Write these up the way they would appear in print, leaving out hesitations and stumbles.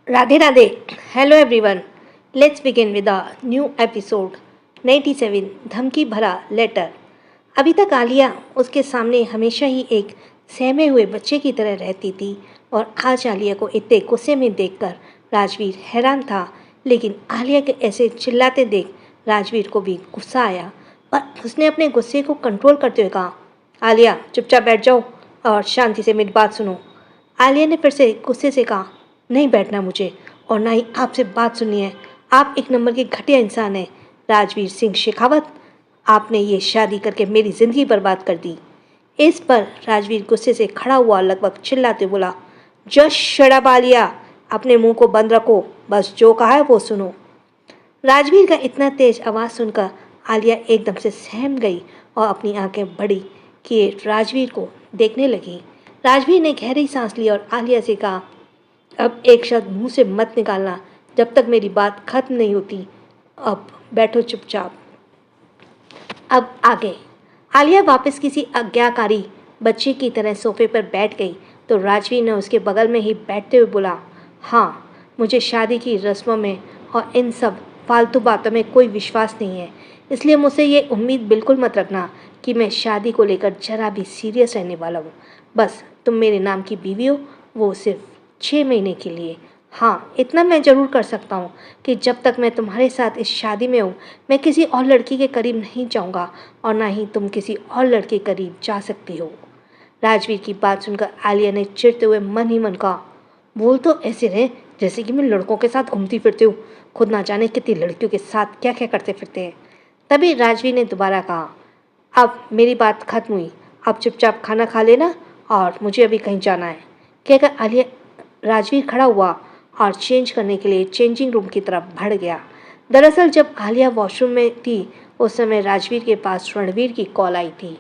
Radhe Radhe. Hello everyone. Let's begin with a new episode 97 धमकी भरा letter. अभी तक आलिया उसके सामने हमेशा ही एक सहमे हुए बच्चे की तरह रहती थी और आज आलिया को इतने गुस्से में देखकर राजवीर हैरान था. लेकिन आलिया के ऐसे चिल्लाते देख राजवीर को भी गुस्सा आया और उसने अपने गुस्से को कंट्रोल करते हुए कहा, आलिया चुपचाप बैठ जाओ और शांति से मेरी बात सुनो. आलिया ने फिर से गुस्से से कहा, नहीं बैठना मुझे और ना ही आपसे बात सुननी है. आप एक नंबर के घटिया इंसान हैं राजवीर सिंह शेखावत. आपने ये शादी करके मेरी ज़िंदगी बर्बाद कर दी. इस पर राजवीर गुस्से से खड़ा हुआ लगभग चिल्लाते बोला, जस्ट शट अप आलिया, अपने मुंह को बंद रखो, बस जो कहा है वो सुनो. राजवीर का इतना तेज आवाज़ सुनकर आलिया एकदम से सहम गई और अपनी आंखें बड़ी किए राजवीर को देखने लगी. राजवीर ने गहरी सांस ली और आलिया से कहा, अब एक शब्द मुंह से मत निकालना जब तक मेरी बात खत्म नहीं होती. अब बैठो चुपचाप. अब आगे. आलिया वापस किसी आज्ञाकारी बच्चे की तरह सोफे पर बैठ गई तो राजवीर ने उसके बगल में ही बैठते हुए बोला, हाँ, मुझे शादी की रस्मों में और इन सब फालतू बातों में कोई विश्वास नहीं है. इसलिए मुझसे ये उम्मीद बिल्कुल मत रखना कि मैं शादी को लेकर जरा भी सीरियस रहने वाला हूँ. बस तुम मेरे नाम की बीवी हो, वो सिर्फ 6 महीने के लिए. हाँ, इतना मैं ज़रूर कर सकता हूँ कि जब तक मैं तुम्हारे साथ इस शादी में हूँ मैं किसी और लड़की के करीब नहीं जाऊँगा और ना ही तुम किसी और लड़के के करीब जा सकती हो. राजवीर की बात सुनकर आलिया ने चिढ़ते हुए मन ही मन कहा, बोल तो ऐसे रहे जैसे कि मैं लड़कों के साथ घूमती फिरती हूँ, खुद ना जाने कितनी लड़कियों के साथ क्या क्या करते फिरते हैं. तभी राजवीर ने दोबारा कहा, अब मेरी बात खत्म हुई, अब चुपचाप खाना खा लेना और मुझे अभी कहीं जाना है. कहकर आलिया राजवीर खड़ा हुआ और चेंज करने के लिए चेंजिंग रूम की तरफ बढ़ गया. दरअसल जब आलिया वॉशरूम में थी उस समय राजवीर के पास रणवीर की कॉल आई थी.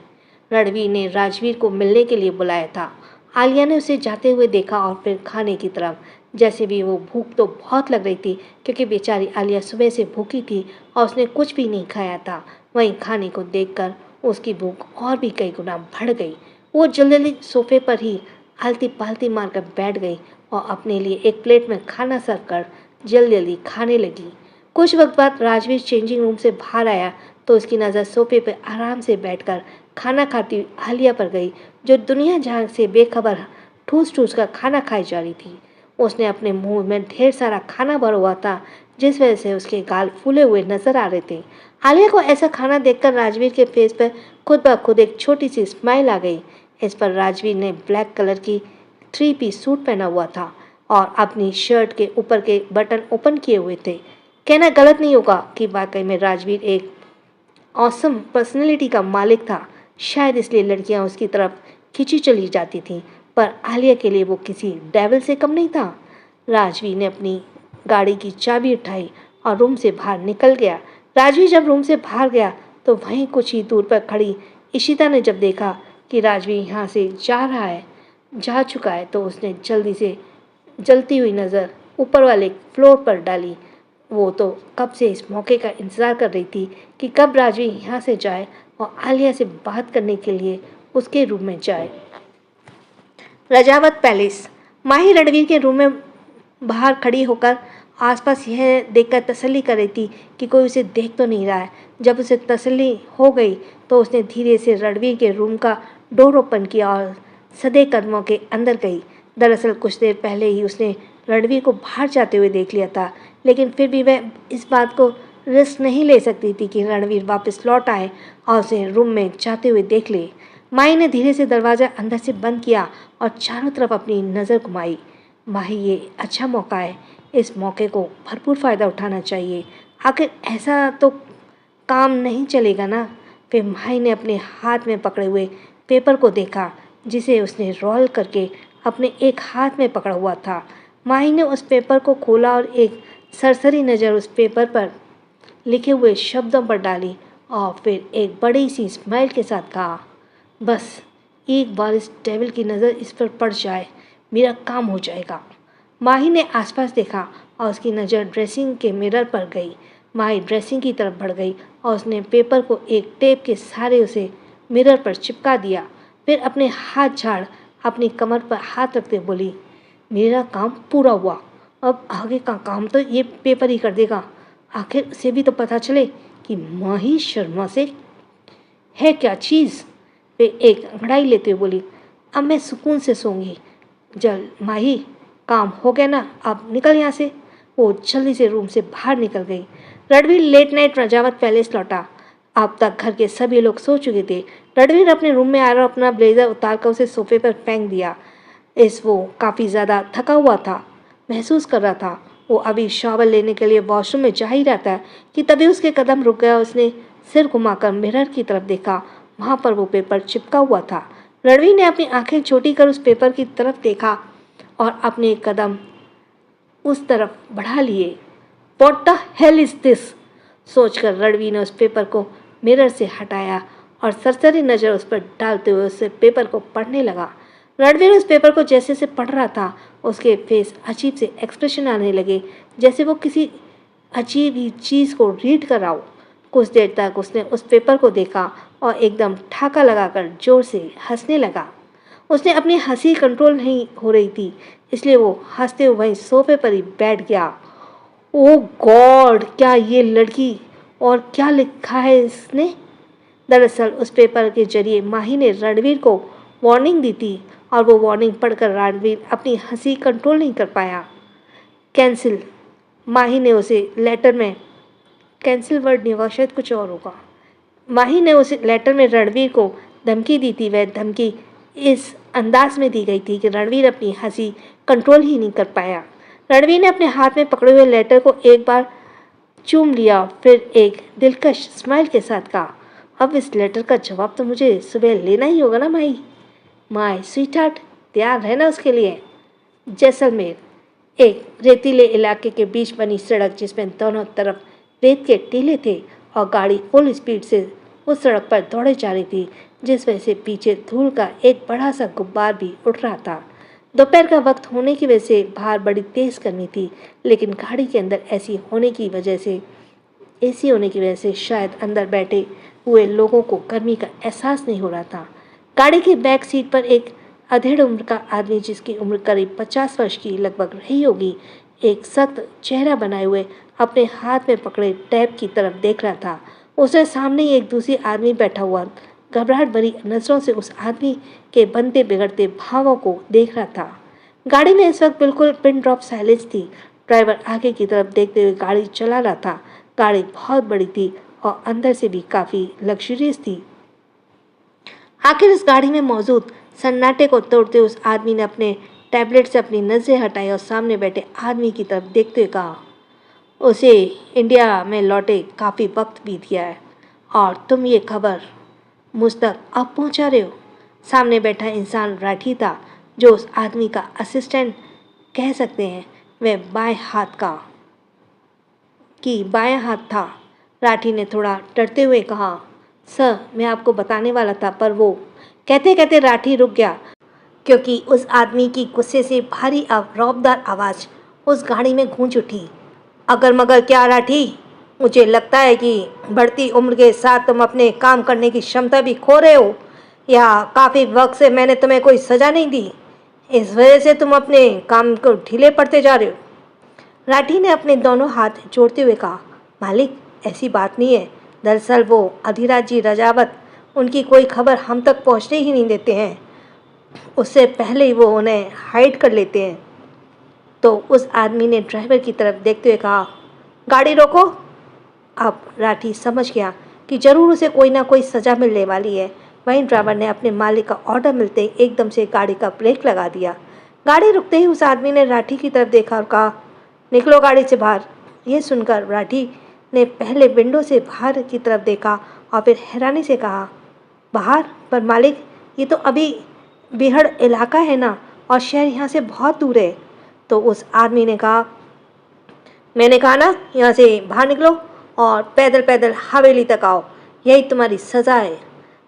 रणवीर ने राजवीर को मिलने के लिए बुलाया था. आलिया ने उसे जाते हुए देखा और फिर खाने की तरफ. जैसे भी वो भूख तो बहुत लग रही थी क्योंकि बेचारी आलिया सुबह से भूखी थी और उसने कुछ भी नहीं खाया था. वहीं खाने को देखकर उसकी भूख और भी कई गुना बढ़ गई. वो जल्दी सोफे पर ही आलती पालती मारकर बैठ गई और अपने लिए एक प्लेट में खाना सर्व कर जल्दी जल्दी खाने लगी. कुछ वक्त बाद राजवीर चेंजिंग रूम से बाहर आया तो उसकी नज़र सोफे पर आराम से बैठकर खाना खाती हुई आलिया पर गई, जो दुनिया जहां से बेखबर ठूस ठूस कर खाना खाई जा रही थी. उसने अपने मुंह में ढेर सारा खाना भरा हुआ था जिस वजह से उसके गाल फूले हुए नजर आ रहे थे. आलिया को ऐसा खाना देखकर राजवीर के फेस पर खुद ब खुद एक छोटी सी स्माइल आ गई. इस पर राजवीर ने ब्लैक कलर की 3 पीस सूट पहना हुआ था और अपनी शर्ट के ऊपर के बटन ओपन किए हुए थे. कहना गलत नहीं होगा कि वाकई में राजवीर एक ऑसम पर्सनैलिटी का मालिक था. शायद इसलिए लड़कियां उसकी तरफ खिंची चली जाती थीं, पर आलिया के लिए वो किसी डेविल से कम नहीं था. राजवीर ने अपनी गाड़ी की चाबी उठाई और रूम से बाहर निकल गया. राजवीर जब रूम से बाहर गया तो वहीं कुछ ही दूर पर खड़ी इशिता ने जब देखा कि राजवीर यहाँ से जा चुका है तो उसने जल्दी से जलती हुई नज़र ऊपर वाले फ्लोर पर डाली. वो तो कब से इस मौके का इंतज़ार कर रही थी कि कब राजवीर यहाँ से जाए और आलिया से बात करने के लिए उसके रूम में जाए. रजावत पैलेस. माही रणवीर के रूम में बाहर खड़ी होकर आसपास यह देखकर तसल्ली कर रही थी कि कोई उसे देख तो नहीं रहा है. जब उसे तसल्ली हो गई तो उसने धीरे से रणवीर के रूम का डोर ओपन किया और सधे कदमों के अंदर गई. दरअसल कुछ देर पहले ही उसने रणवीर को बाहर जाते हुए देख लिया था, लेकिन फिर भी वह इस बात को रिस्क नहीं ले सकती थी कि रणवीर वापस लौट आए और उसे रूम में जाते हुए देख ले. माही ने धीरे से दरवाज़ा अंदर से बंद किया और चारों तरफ अपनी नज़र घुमाई. माही, ये अच्छा मौका है, इस मौके को भरपूर फ़ायदा उठाना चाहिए. आखिर ऐसा तो काम नहीं चलेगा ना. फिर माही ने अपने हाथ में पकड़े हुए पेपर को देखा जिसे उसने रोल करके अपने एक हाथ में पकड़ा हुआ था. माही ने उस पेपर को खोला और एक सरसरी नज़र उस पेपर पर लिखे हुए शब्दों पर डाली और फिर एक बड़ी सी स्माइल के साथ कहा, बस एक बार इस डेविल की नज़र इस पर पड़ जाए, मेरा काम हो जाएगा. माही ने आसपास देखा और उसकी नज़र ड्रेसिंग के मिरर पर गई. माही ड्रेसिंग की तरफ बढ़ गई और उसने पेपर को एक टेप के सहारे उसे मिरर पर चिपका दिया. फिर अपने हाथ झाड़ अपनी कमर पर हाथ रखते बोली, मेरा काम पूरा हुआ अब आगे का काम तो ये पेपर ही कर देगा। आखिर उसे भी तो पता चले कि माही शर्मा से है क्या चीज़। वे एक अंगड़ाई लेते हुए बोली, अब मैं सुकून से सोऊंगी। जल माही, काम हो गया ना, अब निकल यहाँ से। वो जल्दी से रूम से बाहर निकल गई। Ranveer late night Rajawat palace लौटा। अब तक घर के सभी लोग सो चुके थे। रणवीर अपने रूम में आया और अपना ब्लेजर उतार कर उसे सोफे पर फेंक दिया। वो काफ़ी ज़्यादा थका हुआ था, महसूस कर रहा था। वो अभी शॉवर लेने के लिए वॉशरूम में जा ही रहा था कि तभी उसके कदम रुक गया। उसने सिर घुमाकर मिरर की तरफ देखा। वहाँ पर वो पेपर चिपका हुआ था। रणवीर ने अपनी आंखें छोटी कर उस पेपर की तरफ देखा और अपने कदम उस तरफ बढ़ा लिए। What the hell is this? सोचकर रणवीर ने उस पेपर को मिरर से हटाया और सरसरी नज़र उस पर डालते हुए उस पेपर को पढ़ने लगा। रणवीर उस पेपर को जैसे से पढ़ रहा था, उसके फेस अजीब से एक्सप्रेशन आने लगे, जैसे वो किसी अजीब ही चीज़ को रीड कर रहा हो। कुछ देर तक उसने उस पेपर को देखा और एकदम ठाका लगाकर जोर से हंसने लगा। उसने अपनी हंसी कंट्रोल नहीं हो रही थी, इसलिए वो हंसते हुए वहीं सोफे पर ही बैठ गया। ओह गॉड, क्या ये लड़की, और क्या लिखा है इसने? दरअसल उस पेपर के जरिए माही ने रणवीर को वार्निंग दी थी और वो वार्निंग पढ़कर रणवीर अपनी हंसी कंट्रोल नहीं कर पाया। कैंसिल, माही ने उसे लेटर में, कैंसिल वर्ड नहीं होगा, शायद कुछ और होगा। माही ने उस लेटर में रणवीर को धमकी दी थी। वह धमकी इस अंदाज में दी गई थी कि रणवीर अपनी हंसी कंट्रोल ही नहीं कर पाया। रणवीर ने अपने हाथ में पकड़े हुए लेटर को एक बार चूम लिया, फिर एक दिलकश स्माइल के साथ कहा, अब इस लेटर का जवाब तो मुझे सुबह लेना ही होगा ना माही। माय स्वीट हार्ट, तैयार रहना उसके लिए। जैसलमेर, एक रेतीले इलाके के बीच बनी सड़क जिसमें दोनों तरफ रेत के टीले थे और गाड़ी फुल स्पीड से उस सड़क पर दौड़े जा रही थी, जिस वजह से पीछे धूल का एक बड़ा सा गुब्बार भी उड़ रहा था। दोपहर का वक्त होने की वजह से बाहर बड़ी तेज़ गर्मी थी, लेकिन गाड़ी के अंदर एसी होने की वजह से शायद अंदर बैठे हुए लोगों को गर्मी का एहसास नहीं हो रहा था। गाड़ी की बैक सीट पर एक अधेड़ उम्र का आदमी, जिसकी उम्र करीब 50 वर्ष की लगभग रही होगी, एक सख्त चेहरा बनाए हुए अपने हाथ में पकड़े टैब की तरफ देख रहा था। उसके सामने ही एक दूसरी आदमी बैठा हुआ घबराहट भरी नज़रों से उस आदमी के बनते बिगड़ते भावों को देख रहा था। गाड़ी में इस वक्त बिल्कुल पिन ड्रॉप साइलेंस थी। ड्राइवर आगे की तरफ देखते हुए गाड़ी चला रहा था। गाड़ी बहुत बड़ी थी और अंदर से भी काफ़ी लग्जरियस थी। आखिर इस गाड़ी में मौजूद सन्नाटे को तोड़ते उस आदमी ने अपने टैबलेट से अपनी नज़रें हटाई और सामने बैठे आदमी की तरफ देखते हुए कहा, उसे इंडिया में लौटे काफ़ी वक्त बीत गया है और तुम ये खबर मुझ तक अब पहुंचा रहे हो। सामने बैठा इंसान राठी था, जो उस आदमी का असिस्टेंट कह सकते हैं। वह बायां हाथ था। राठी ने थोड़ा डरते हुए कहा, सर मैं आपको बताने वाला था, पर वो कहते कहते राठी रुक गया, क्योंकि उस आदमी की गुस्से से भारी रौबदार आवाज़ उस गाड़ी में गूंज उठी। अगर मगर क्या राठी, मुझे लगता है कि बढ़ती उम्र के साथ तुम अपने काम करने की क्षमता भी खो रहे हो, या काफ़ी वक्त से मैंने तुम्हें कोई सज़ा नहीं दी, इस वजह से तुम अपने काम को ढीले पड़ते जा रहे हो। राठी ने अपने दोनों हाथ जोड़ते हुए कहा, मालिक ऐसी बात नहीं है। दरअसल वो अधिराज जी रजावत, उनकी कोई खबर हम तक पहुंचने ही नहीं देते हैं। उससे पहले ही वो उन्हें हाइड कर लेते हैं। तो उस आदमी ने ड्राइवर की तरफ देखते हुए कहा, गाड़ी रोको। अब राठी समझ गया कि जरूर उसे कोई ना कोई सज़ा मिलने वाली है। वहीं ड्राइवर ने अपने मालिक का ऑर्डर मिलते ही एकदम से गाड़ी का ब्रेक लगा दिया। गाड़ी रुकते ही उस आदमी ने राठी की तरफ देखा और कहा, निकलो गाड़ी से बाहर। यह सुनकर राठी ने पहले विंडो से बाहर की तरफ देखा और फिर हैरानी से कहा, बाहर? पर मालिक, ये तो अभी बिहड़ इलाका है ना, और शहर यहाँ से बहुत दूर है। तो उस आदमी ने कहा, मैंने कहा ना, यहाँ से बाहर निकलो और पैदल पैदल हवेली तक आओ, यही तुम्हारी सज़ा है।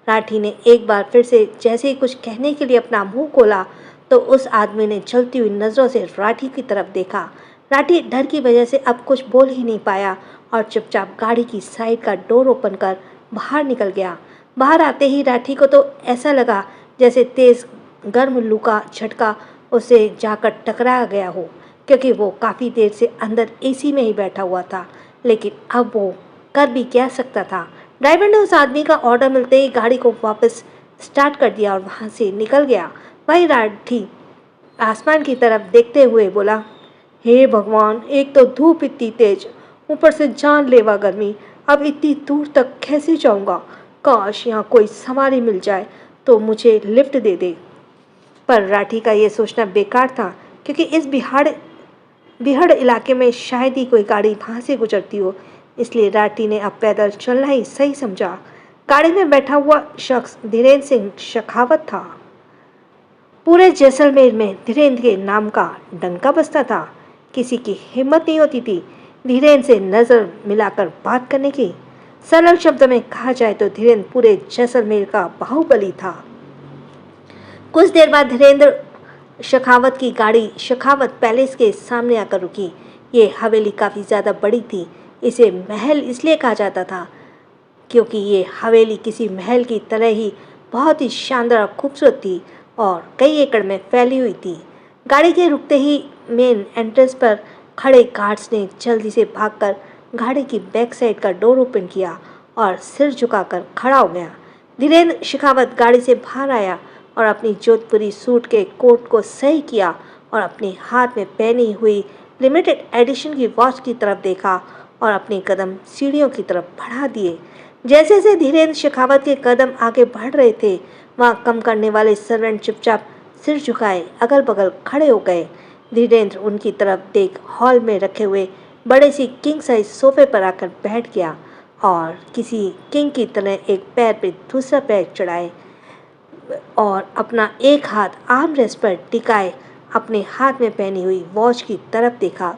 राठी ने एक बार फिर से जैसे ही कुछ कहने के लिए अपना मुंह खोला, तो उस आदमी ने जलती हुई नज़रों से राठी की तरफ देखा। राठी डर की वजह से अब कुछ बोल ही नहीं पाया और चुपचाप गाड़ी की साइड का डोर ओपन कर बाहर निकल गया। बाहर आते ही राठी को तो ऐसा लगा जैसे तेज़ गर्म लू का झटका उसे जाकर टकरा गया हो। क्योंकि वो काफ़ी देर से अंदर एसी में ही बैठा हुआ था, लेकिन अब वो कर भी क्या सकता था। ड्राइवर ने उस आदमी का ऑर्डर मिलते ही गाड़ी को वापस स्टार्ट कर दिया और वहाँ से निकल गया। वही राठी आसमान की तरफ देखते हुए बोला, हे भगवान, एक तो धूप इतनी तेज, ऊपर से जानलेवा गर्मी, अब इतनी दूर तक कैसे जाऊंगा। काश यहाँ कोई सवारी मिल जाए तो मुझे लिफ्ट दे दे। पर राठी का ये सोचना बेकार था, क्योंकि इस बिहड़ इलाके में शायद ही कोई गाड़ी वहाँ से गुजरती हो, इसलिए राठी ने अब पैदल चलना ही सही समझा। गाड़ी में बैठा हुआ शख्स धीरेन्द्र सिंह शेखावत था। पूरे जैसलमेर में धीरेन्द्र के नाम का डंका बजता था। किसी की हिम्मत नहीं होती थी धीरेन्द्र से नज़र मिलाकर बात करने की। सरल शब्दों में कहा जाए तो धीरेन्द्र पूरे जैसलमेर का बाहुबली था। कुछ देर बाद धीरेन्द्र शेखावत की गाड़ी शेखावत पैलेस के सामने आकर रुकी। ये हवेली काफ़ी ज़्यादा बड़ी थी। इसे महल इसलिए कहा जाता था क्योंकि ये हवेली किसी महल की तरह ही बहुत ही शानदार और खूबसूरत थी और कई एकड़ में फैली हुई थी। गाड़ी के रुकते ही मेन एंट्रेंस पर खड़े गार्ड्स ने जल्दी से भागकर गाड़ी की बैक साइड का डोर ओपन किया और सिर झुकाकर खड़ा हो गया। धीरेन्द्र शेखावत गाड़ी से बाहर आया और अपनी जोधपुरी सूट के कोट को सही किया और अपने हाथ में पहनी हुई लिमिटेड एडिशन की वॉच की तरफ देखा और अपने कदम सीढ़ियों की तरफ बढ़ा दिए। जैसे जैसे धीरेन्द्र शेखावत के कदम आगे बढ़ रहे थे, वहाँ कम करने वाले सर्वेंट चुपचाप सिर झुकाए अगल बगल खड़े हो गए। धीरेन्द्र उनकी तरफ देख हॉल में रखे हुए बड़े सी किंग साइज सोफे पर आकर बैठ गया और किसी किंग की तरह एक पैर पे दूसरा पैर चढ़ाए और अपना एक हाथ आर्म रेस्ट पर टिकाए अपने हाथ में पहनी हुई वॉच की तरफ देखा।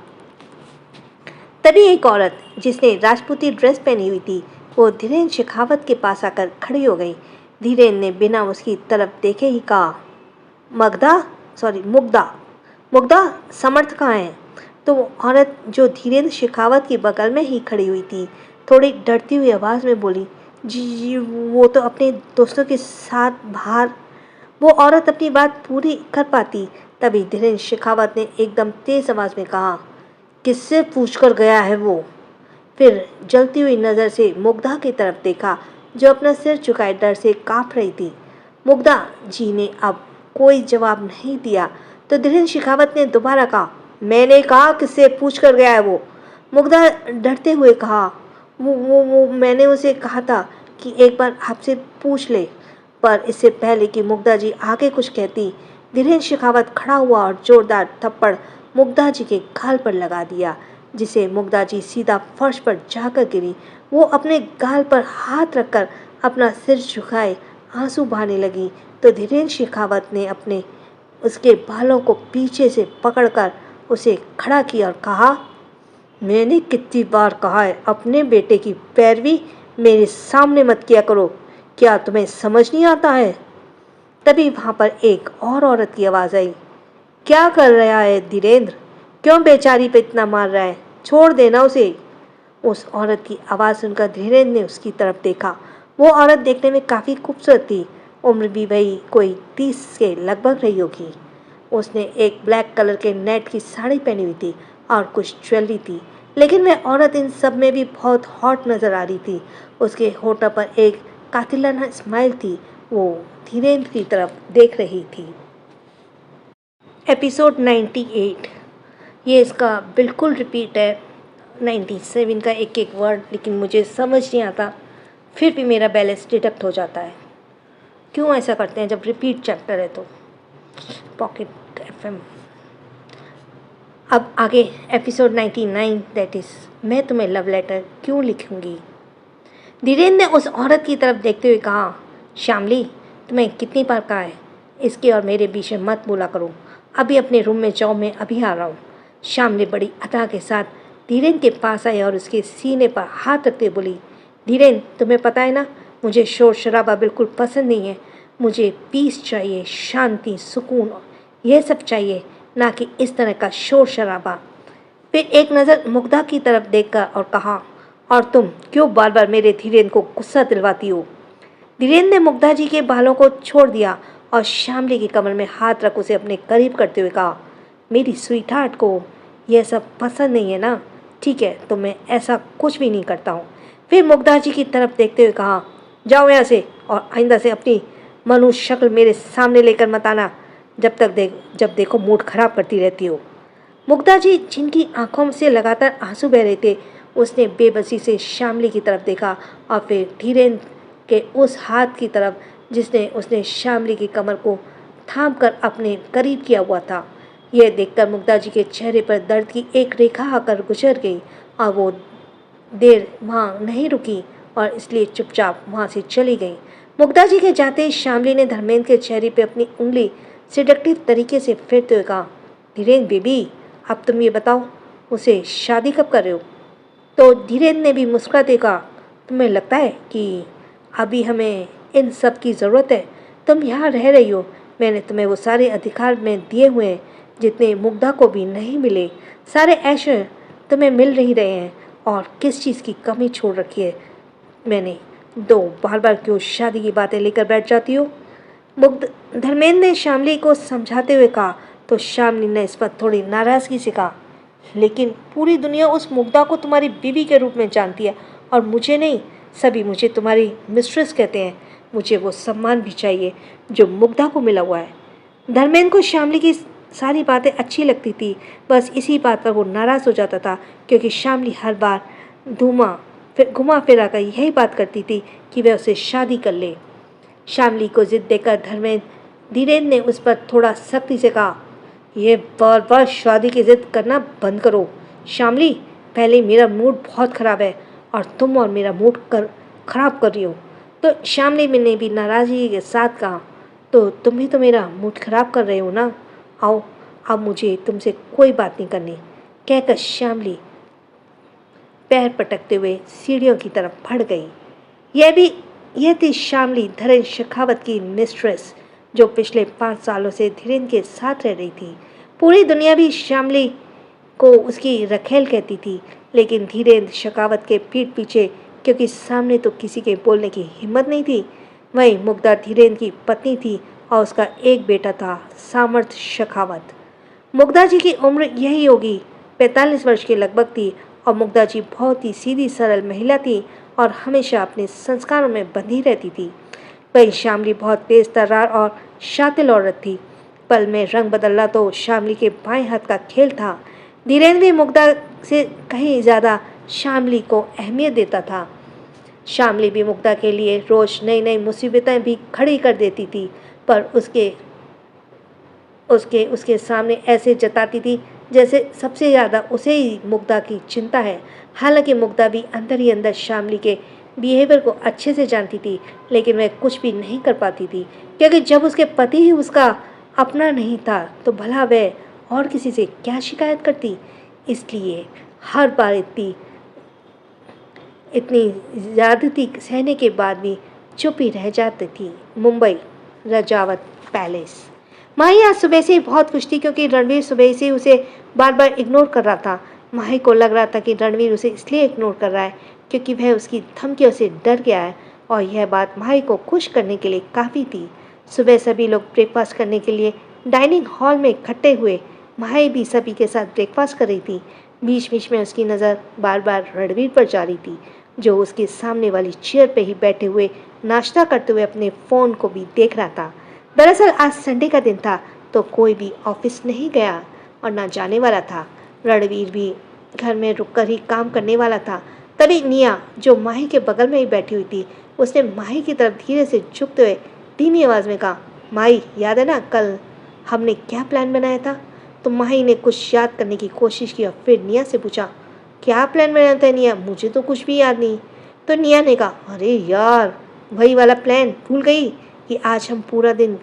तभी एक औरत जिसने राजपूती ड्रेस पहनी हुई थी, वो धीरेन्द्र शेखावत के पास आकर खड़ी हो गई। धीरेन्द्र ने बिना उसकी तरफ देखे ही कहा, मुग्धा समर्थ कहाँ है? तो वो औरत जो धीरेन्द्र शेखावत की बगल में ही खड़ी हुई थी, थोड़ी डरती हुई आवाज़ में बोली, जी वो तो अपने दोस्तों के साथ बाहर। वो औरत अपनी बात पूरी कर पाती तभी धीरेन्द्र शेखावत ने एकदम तेज आवाज़ में कहा, किससे पूछकर गया है वो? फिर जलती हुई नज़र से मुग्धा की तरफ देखा जो अपना सिर झुकाए डर से काँप रही थी। मुग्धा जी ने अब कोई जवाब नहीं दिया तो धीरेन्द्र शेखावत ने दोबारा कहा, मैंने कहा किससे पूछ कर गया है वो? मुग्धा डरते हुए कहा, वो मैंने उसे कहा था कि एक बार आपसे पूछ ले। पर इससे पहले कि मुग्धा जी आगे कुछ कहती, धीरेन्द्र शेखावत खड़ा हुआ और जोरदार थप्पड़ मुग्धा जी के गाल पर लगा दिया, जिसे मुग्धा जी सीधा फर्श पर जाकर गिरी। वो अपने गाल पर हाथ रखकर अपना सिर झुकाए आंसू बहाने लगी तो धीरेन्द्र शेखावत ने अपने उसके बालों को पीछे से पकड़कर उसे खड़ा किया और कहा, मैंने कितनी बार कहा है अपने बेटे की पैरवी मेरे सामने मत किया करो, क्या तुम्हें समझ नहीं आता है? तभी वहाँ पर एक और औरत की आवाज़ आई, क्या कर रहा है धीरेन्द्र? क्यों बेचारी पे इतना मार रहा है? छोड़ देना उसे। उस औरत की आवाज़ सुनकर धीरेन्द्र ने उसकी तरफ देखा। वो औरत देखने में काफ़ी खूबसूरत थी, उम्र भी वही कोई 30 के लगभग रही होगी। उसने एक ब्लैक कलर के नेट की साड़ी पहनी हुई थी और कुछ ज्वेलरी थी, लेकिन वह औरत इन सब में भी बहुत हॉट नज़र आ रही थी। उसके होठों पर एक कातिलाना स्माइल थी। वो धीरेन्द्र की तरफ देख रही थी। एपिसोड 98, ये इसका बिल्कुल रिपीट है 97 का एक एक वर्ड, लेकिन मुझे समझ नहीं आता, फिर भी मेरा बैलेंस डिडक्ट हो जाता है। क्यों ऐसा करते हैं जब रिपीट चैप्टर है तो? Pocket FM। अब आगे एपिसोड 99, दैट इज़ मैं तुम्हें लव लेटर क्यों लिखूंगी। धीरेन्द्र ने उस औरत की तरफ देखते हुए कहा, श्यामली, तुम्हें कितनी बार कहा है इसके और मेरे बीच में मत बोला करो। अभी अपने रूम में जाओ, मैं अभी आ रहा हूँ। श्यामली बड़ी अदा के साथ धीरेन्द्र के पास आई और उसके सीने पर हाथ रखते हुए बोली, धीरेन्द्र, तुम्हें पता है ना, मुझे शोर शराबा बिल्कुल पसंद नहीं है। मुझे पीस चाहिए, शांति, सुकून, यह सब चाहिए, ना कि इस तरह का शोर शराबा। फिर एक नज़र मुग्धा की तरफ देखकर और कहा, और तुम क्यों बार बार मेरे धीरेन्द्र को गुस्सा दिलवाती हो? धीरेन्द्र ने मुग्धा जी के बालों को छोड़ दिया और श्यामली की कमर में हाथ रख उसे अपने करीब करते हुए कहा, मेरी स्वीटहार्ट को यह सब पसंद नहीं है ना? ठीक है, तो मैं ऐसा कुछ भी नहीं करता हूँ। फिर मुग्धा जी की तरफ देखते हुए कहा, जाओ यहाँ से और आइंदा से अपनी मनुष्य शक्ल मेरे सामने लेकर मत आना। जब देखो मूड खराब करती रहती हो। मुग्धा जी, जिनकी आंखों से लगातार आंसू बह रहे थे, उसने बेबसी से श्यामली की तरफ देखा और फिर धीरेन्द्र के उस हाथ की तरफ जिसने उसने श्यामली की कमर को थाम कर अपने करीब किया हुआ था। यह देखकर मुग्धा जी के चेहरे पर दर्द की एक रेखा आकर गुजर गई और वो देर वहाँ नहीं रुकी और इसलिए चुपचाप वहाँ से चली गई। मुग्धा जी के जाते ही श्यामली ने धर्मेंद्र के चेहरे पर अपनी उंगली सिडक्टिव तरीके से फेरते हुए कहा, धीरेन्द्र बेबी, अब तुम ये बताओ, उसे शादी कब कर रहे हो? तो धीरेन्द्र ने भी मुस्कुराते कहा, तुम्हें लगता है कि अभी हमें इन सब की ज़रूरत है? तुम यहाँ रह रही हो, मैंने तुम्हें वो सारे अधिकार में दिए हुए हैं जितने मुग्धा को भी नहीं मिले। सारे ऐश तुम्हें मिल नहीं रहे हैं और किस चीज़ की कमी छोड़ रखी है मैंने? दो बार बार क्यों शादी की बातें लेकर बैठ जाती हो? धर्मेंद्र ने श्यामली को समझाते हुए कहा। तो श्यामली ने इस पर थोड़ी नाराज़गी से कहा, लेकिन पूरी दुनिया उस मुग्धा को तुम्हारी बीवी के रूप में जानती है और मुझे नहीं। सभी मुझे तुम्हारी मिस्ट्रेस कहते हैं। मुझे वो सम्मान भी चाहिए जो मुग्धा को मिला हुआ है। धर्मेंद्र को श्यामली की सारी बातें अच्छी लगती थी, बस इसी बात पर वो नाराज़ हो जाता था क्योंकि श्यामली हर बार घुमा फिरा कर यही बात करती थी कि वह उसे शादी कर ले। श्यामली को जिद देकर धीरेन्द्र ने उस पर थोड़ा सख्ती से कहा, यह बार बार शादी की जिद करना बंद करो श्यामली। पहले मेरा मूड बहुत ख़राब है और तुम और मेरा मूड खराब कर रही हो। तो श्यामली ने भी नाराज़गी के साथ कहा, तो तुम ही तो मेरा मूड खराब कर रहे हो ना? आओ, अब मुझे तुमसे कोई बात नहीं करनी, कहकर श्यामली पैर पटकते हुए सीढ़ियों की तरफ बढ़ गई। यह थी श्यामली, धीरेन्द्र शेखावत की मिस्ट्रेस, जो पिछले 5 सालों से धीरेन्द्र के साथ रह रही थी। पूरी दुनिया भी श्यामली को उसकी रखेल कहती थी, लेकिन धीरेन्द्र शेखावत के पीठ पीछे, क्योंकि सामने तो किसी के बोलने की हिम्मत नहीं थी। वहीं मुग्धा धीरेन्द्र की पत्नी थी और उसका एक बेटा था, सामर्थ शेखावत। मुग्धा जी की उम्र यही होगी, 45 वर्ष के लगभग थी और मुग्धा जी बहुत ही सीधी सरल महिला थी और हमेशा अपने संस्कारों में बंधी रहती थी। वही श्यामली बहुत तेज तर्रार और शातिल औरत थी। पल में रंग बदलना तो श्यामली के बाएं हाथ का खेल था। धीरेन्द्र भी मुग्धा से कहीं ज़्यादा श्यामली को अहमियत देता था। श्यामली भी मुग्धा के लिए रोज़ नई नई मुसीबतें भी खड़ी कर देती थी, पर उसके सामने ऐसे जताती थी जैसे सबसे ज़्यादा उसे ही मुग्धा की चिंता है। हालांकि मुग्धा भी अंदर ही अंदर श्यामली के बिहेवियर को अच्छे से जानती थी, लेकिन वह कुछ भी नहीं कर पाती थी, क्योंकि जब उसके पति ही उसका अपना नहीं था तो भला वह और किसी से क्या शिकायत करती। इसलिए हर बार इतनी ज़्यादती सहने के बाद भी चुप ही रह जाती थी। मुंबई, रजावत पैलेस। माही आज सुबह से ही बहुत खुश थी क्योंकि रणवीर सुबह से उसे बार बार इग्नोर कर रहा था। माही को लग रहा था कि रणवीर उसे इसलिए इग्नोर कर रहा है क्योंकि वह उसकी धमकियों से डर गया है और यह बात माही को खुश करने के लिए काफ़ी थी। सुबह सभी लोग ब्रेकफास्ट करने के लिए डाइनिंग हॉल में इकट्ठे हुए। माही भी सभी के साथ ब्रेकफास्ट कर रही थी। बीच बीच में उसकी नज़र बार बार रणवीर पर जा रही थी, जो उसके सामने वाली चेयर पर ही बैठे हुए नाश्ता करते हुए अपने फ़ोन को भी देख रहा था। दरअसल आज संडे का दिन था तो कोई भी ऑफिस नहीं गया और ना जाने वाला था। रणवीर भी घर में रुककर ही काम करने वाला था। तभी निया, जो माही के बगल में ही बैठी हुई थी, उसने माही की तरफ धीरे से झुकते हुए धीमी आवाज़ में कहा, माही, याद है ना कल हमने क्या प्लान बनाया था? तो माही ने कुछ याद करने की कोशिश की और फिर निया से पूछा, क्या प्लान बनाया था निया? मुझे तो कुछ भी याद नहीं। तो निया ने कहा, अरे यार, वही वाला प्लान भूल गई कि आज हम पूरा दिन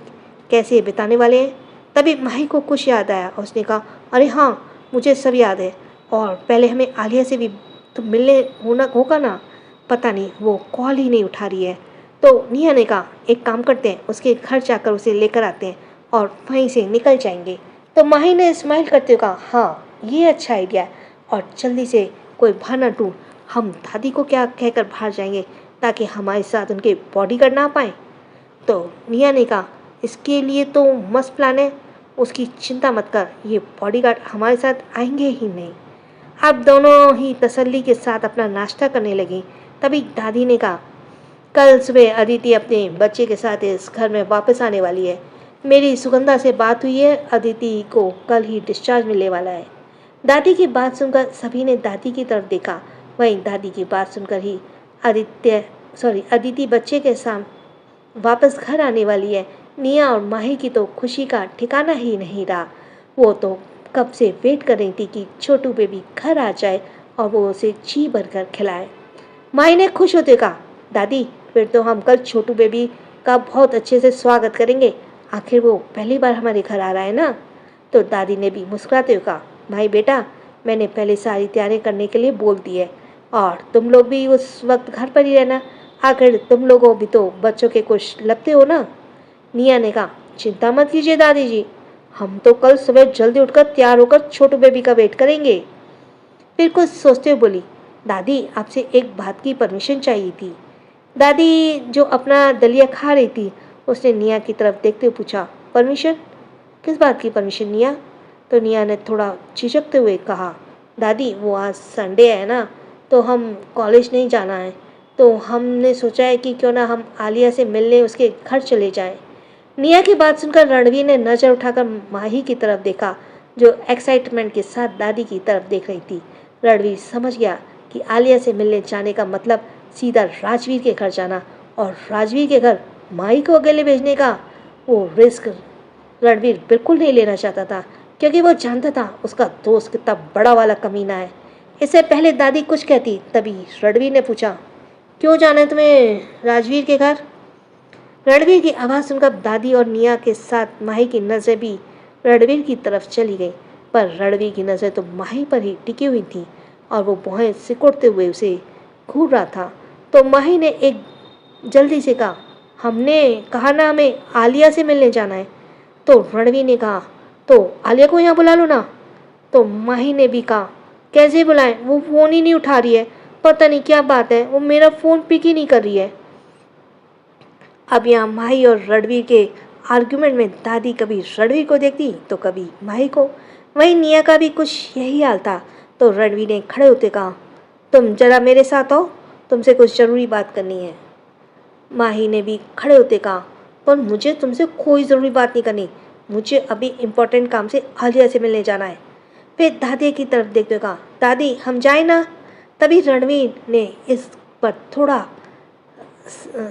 कैसे बिताने वाले हैं। तभी माही को कुछ याद आया और उसने कहा, अरे हाँ, मुझे सब याद है, और पहले हमें आलिया से भी तो मिलने होगा ना। पता नहीं वो कॉल ही नहीं उठा रही है। तो निया ने कहा, एक काम करते हैं, उसके घर जाकर उसे लेकर आते हैं और वहीं से निकल जाएंगे। तो माही ने स्माइल करते हुए कहा, हाँ, ये अच्छा आइडिया है, और जल्दी से कोई बहाना ढूंढ, हम दादी को क्या कहकर बाहर जाएंगे ताकि हमारे साथ उनके बॉडीगार्ड ना पाए। तो निया ने कहा, इसके लिए तो मस्त प्लान है, उसकी चिंता मत कर, ये बॉडीगार्ड हमारे साथ आएंगे ही नहीं। अब दोनों ही तसल्ली के साथ अपना नाश्ता करने लगी। तभी दादी ने कहा, कल सुबह अदिति अपने बच्चे के साथ इस घर में वापस आने वाली है। मेरी सुगंधा से बात हुई है, अदिति को कल ही डिस्चार्ज मिलने वाला है। दादी की बात सुनकर सभी ने दादी की तरफ देखा। वहीं दादी की बात सुनकर ही अदिति बच्चे के साथ वापस घर आने वाली है। निया और माही की तो खुशी का ठिकाना ही नहीं रहा। वो तो कब से वेट कर रही थी कि छोटू बेबी घर आ जाए और वो उसे जी भरकर खिलाए। माही ने खुश होते कहा, दादी फिर तो हम कल छोटू बेबी का बहुत अच्छे से स्वागत करेंगे, आखिर वो पहली बार हमारे घर आ रहा है ना। तो दादी ने भी मुस्कुराते हुए कहा, भाई बेटा, मैंने पहले सारी तैयारी करने के लिए बोल दी है और तुम लोग भी उस वक्त घर पर ही रहना, आखिर तुम लोगों भी तो बच्चों के कुछ लगते हो ना। निया ने कहा, चिंता मत कीजिए दादी जी, हम तो कल सुबह जल्दी उठकर तैयार होकर छोटू बेबी का वेट करेंगे। फिर कुछ सोचते हुए बोली, दादी आपसे एक बात की परमिशन चाहिए थी। दादी जो अपना दलिया खा रही थी, उसने निया की तरफ देखते हुए पूछा, परमिशन? किस बात की परमिशन निया? तो निया ने थोड़ा झिझकते हुए कहा, दादी वो आज संडे है ना, तो हम कॉलेज नहीं जाना है, तो हमने सोचा है कि क्यों ना हम आलिया से मिलने उसके घर चले जाएं। निया की बात सुनकर रणवीर ने नजर उठाकर माही की तरफ देखा, जो एक्साइटमेंट के साथ दादी की तरफ देख रही थी। रणवीर समझ गया कि आलिया से मिलने जाने का मतलब सीधा राजवीर के घर जाना, और राजवीर के घर माही को अकेले भेजने का वो रिस्क रणवीर बिल्कुल नहीं लेना चाहता था, क्योंकि वो जानता था उसका दोस्त कितना बड़ा वाला कमीना है। इससे पहले दादी कुछ कहती, तभी रणवीर ने पूछा, क्यों जाना है तुम्हें राजवीर के घर? रणवीर की आवाज़ सुनकर दादी और निया के साथ माही की नज़र भी रणवीर की तरफ चली गई, पर रणवीर की नज़र तो माही पर ही टिकी हुई थी और वो भौहें सिकुड़ते हुए उसे घूर रहा था। तो माही ने एक जल्दी से कहा, हमने कहा ना हमें आलिया से मिलने जाना है। तो रणवीर ने कहा, तो आलिया को यहाँ बुला लो ना। तो माही ने भी कहा, कैसे बुलाएं, वो फ़ोन ही नहीं उठा रही है, पता नहीं क्या बात है, वो मेरा फ़ोन पिक ही नहीं कर रही है। अब यहाँ माही और रणवीर के आर्गुमेंट में दादी कभी रणवीर को देखती तो कभी माही को। वहीं निया का भी कुछ यही हाल था। तो रणवीर ने खड़े होते कहा, तुम जरा मेरे साथ आओ, तुमसे कुछ ज़रूरी बात करनी है। माही ने भी खड़े होते कहा, पर मुझे तुमसे कोई ज़रूरी बात नहीं करनी, मुझे अभी इम्पोर्टेंट काम से आलिया से मिलने जाना है। फिर दादी की तरफ देखते कहा, दादी हम जाए ना। तभी रणवीर ने इस पर थोड़ा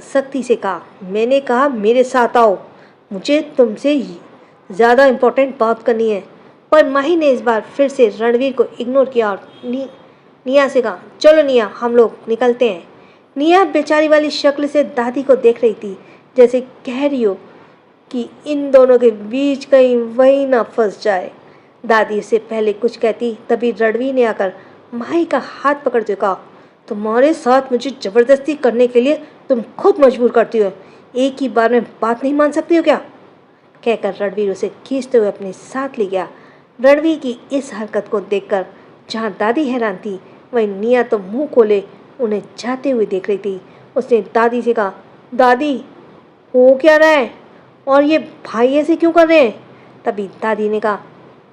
सख्ती से कहा, मैंने कहा मेरे साथ आओ, मुझे तुमसे ज़्यादा इम्पोर्टेंट बात करनी है। पर माही ने इस बार फिर से रणवीर को इग्नोर किया और निया से कहा, चलो निया हम लोग निकलते हैं। निया बेचारी वाली शक्ल से दादी को देख रही थी, जैसे कह रही हो कि इन दोनों के बीच कहीं वही ना फंस जाए। दादी से पहले कुछ कहती, तभी रणवीर ने आकर माही का हाथ पकड़ते कहा, तुम्हारे साथ मुझे ज़बरदस्ती करने के लिए तुम खुद मजबूर करती हो, एक ही बार में बात नहीं मान सकती हो क्या? कहकर रणवीर उसे खींचते हुए अपने साथ ले गया। रणवीर की इस हरकत को देखकर जहाँ दादी हैरान थी, वहीं निया तो मुंह खोले उन्हें जाते हुए देख रही थी। उसने दादी से कहा, दादी हो क्या रहा है और ये भाई ऐसे क्यों कर रहे हैं? तभी दादी ने कहा,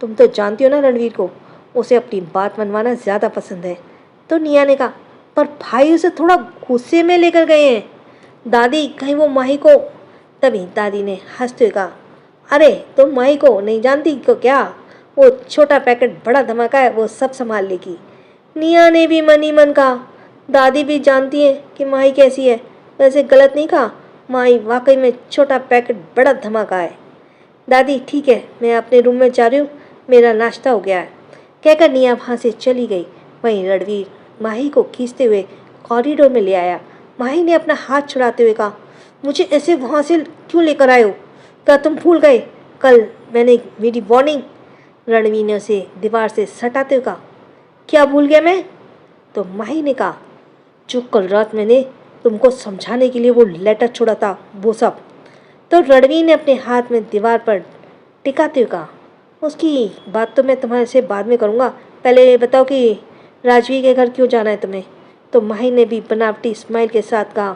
तुम तो जानती हो ना रणवीर को, उसे अपनी बात मनवाना ज़्यादा पसंद है। तो निया ने कहा, पर भाई उसे थोड़ा गुस्से में लेकर गए हैं दादी, कहीं वो माही को। तभी दादी ने हंसते हुए कहा, अरे तुम माही को नहीं जानती को क्या, वो छोटा पैकेट बड़ा धमाका है, वो सब संभाल लेगी। निया ने भी मन ही मन कहा, दादी भी जानती है कि माही कैसी है, वैसे गलत नहीं कहा, माही वाकई में छोटा पैकेट बड़ा धमाका है। दादी ठीक है, मैं अपने रूम में जा रही हूँ, मेरा नाश्ता हो गया है। कहकर निया वहाँ से चली गई। वहीं रणवीर माही को खींचते हुए कॉरिडोर में ले आया। माही ने अपना हाथ छुड़ाते हुए कहा, मुझे ऐसे वहाँ से क्यों लेकर आए हो? क्या तुम भूल गए कल मैंने मेरी वार्निंग? रणवीर ने उसे दीवार से सटाते हुए कहा, क्या भूल गया मैं? तो माही ने कहा, जो कल रात मैंने तुमको समझाने के लिए वो लेटर छोड़ा था, वो सब। तो रणवीर ने अपने हाथ में दीवार पर टिकाते हुए कहा, उसकी बात तो मैं तुम्हारे से बाद में करूँगा, पहले बताओ कि राजवीर के घर क्यों जाना है तुम्हें? तो माही ने भी बनावटी स्माइल के साथ कहा,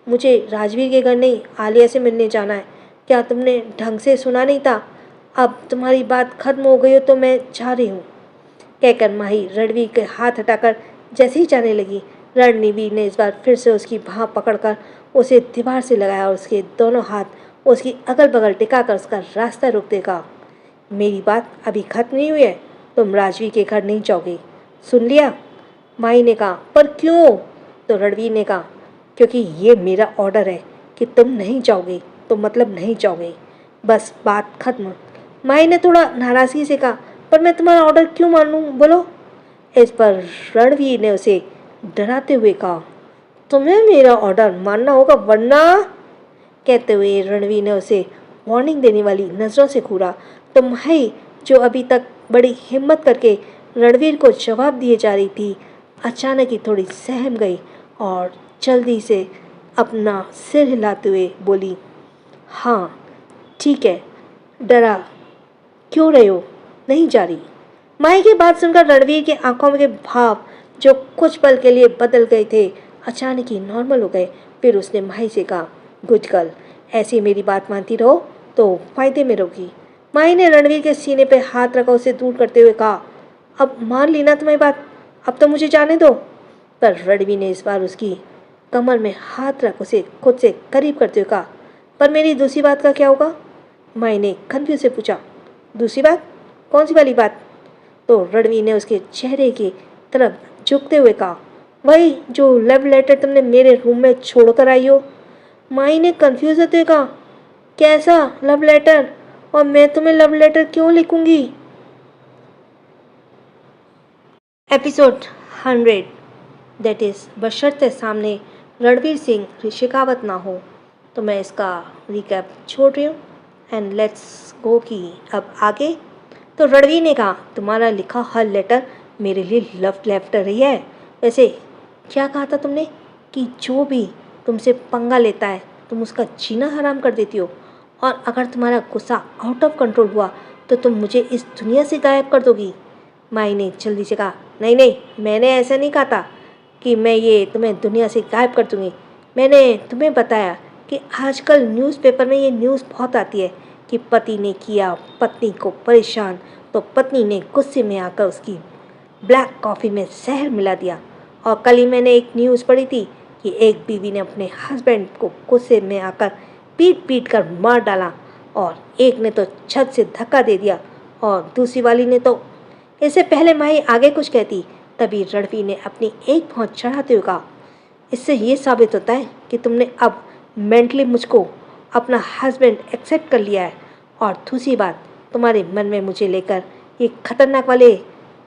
मुझे राजवीर के घर नहीं, आलिया से मिलने जाना है। क्या तुमने ढंग से सुना नहीं था? अब तुम्हारी बात खत्म हो गई हो तो मैं जा रही हूँ, कहकर माही रणवीर के हाथ हटाकर जैसे ही जाने लगी, रणवीर ने इस बार फिर से उसकी बाँह पकड़कर उसे दीवार से लगाया और उसके दोनों हाथ उसकी अगल बगल टिकाकर उसका रास्ता रोक देगा। मेरी बात अभी खत्म नहीं हुई है, तुम राजवी के घर नहीं जाओगे, सुन लिया? माही ने कहा। पर क्यों? तो रणवीर ने कहा, क्योंकि ये मेरा ऑर्डर है कि तुम नहीं जाओगे तो मतलब नहीं जाओगे, बस बात खत्म। माही ने थोड़ा नाराज़गी से कहा, पर मैं तुम्हारा ऑर्डर क्यों मानूं, बोलो? इस पर रणवीर ने उसे डराते हुए कहा, तुम्हें मेरा ऑर्डर मानना होगा वरना, कहते हुए रणवीर ने उसे वार्निंग देने वाली नज़रों से घूरा। तो माही, जो अभी तक बड़ी हिम्मत करके रणवीर को जवाब दिए जा रही थी, अचानक ही थोड़ी सहम गई और जल्दी से अपना सिर हिलाते हुए बोली, हाँ ठीक है, डरा क्यों रहे हो, नहीं जा रही। माही की बात सुनकर रणवीर की आंखों के भाव, जो कुछ पल के लिए बदल गए थे, अचानक ही नॉर्मल हो गए। फिर उसने माही से कहा, गुड गर्ल, ऐसी मेरी बात मानती रहो तो फायदे में रहोगी। माही ने रणवीर के सीने पर हाथ रखा उसे दूर करते हुए कहा, अब मान ली ना तुम्हारी बात, अब तो मुझे जाने दो। पर रणवीर ने इस बार उसकी कमर में हाथ रख उसे खुद से करीब करते हुए कहा, पर मेरी दूसरी बात का क्या होगा? माही ने कंफ्यूज से पूछा, दूसरी बात? कौन सी वाली बात? तो रणवीर ने उसके चेहरे की तरफ झुकते हुए कहा, वही जो लव लेटर तुमने मेरे रूम में छोड़कर आई हो। माही ने कंफ्यूज होते हुए कहा, कैसा लव लेटर, और मैं तुम्हें लव लेटर क्यों लिखूंगी? एपिसोड 100, दैट इज़ बशर्ते सामने रणवीर सिंह ऋषिकावत ना हो। तो मैं इसका रिकैप छोड़ रही हूँ एंड लेट्स गो कि अब आगे। तो रणवीर ने कहा, तुम्हारा लिखा हर लेटर मेरे लिए लव लेटर ही है। वैसे क्या कहा था तुमने कि जो भी तुमसे पंगा लेता है तुम उसका जीना हराम कर देती हो, और अगर तुम्हारा गुस्सा आउट ऑफ कंट्रोल हुआ तो तुम मुझे इस दुनिया से गायब कर दोगी। माई ने जल्दी से कहा, नहीं नहीं, मैंने ऐसा नहीं कहा था कि मैं ये तुम्हें दुनिया से गायब कर दूँगी। मैंने तुम्हें बताया कि आजकल न्यूज़पेपर में ये न्यूज़ बहुत आती है कि पति ने किया पत्नी को परेशान, तो पत्नी ने गुस्से में आकर उसकी ब्लैक कॉफ़ी में जहर मिला दिया। और कल ही मैंने एक न्यूज़ पढ़ी थी कि एक बीवी ने अपने हस्बैंड को गुस्से में आकर पीट पीट कर मार डाला, और एक ने तो छत से धक्का दे दिया और दूसरी वाली ने तो। इससे पहले माही आगे कुछ कहती, तभी रणवीर ने अपनी एक भौं चढ़ाते हुए कहा, इससे ये साबित होता है कि तुमने अब मेंटली मुझको अपना हस्बैंड एक्सेप्ट कर लिया है, और दूसरी बात, तुम्हारे मन में मुझे लेकर ये खतरनाक वाले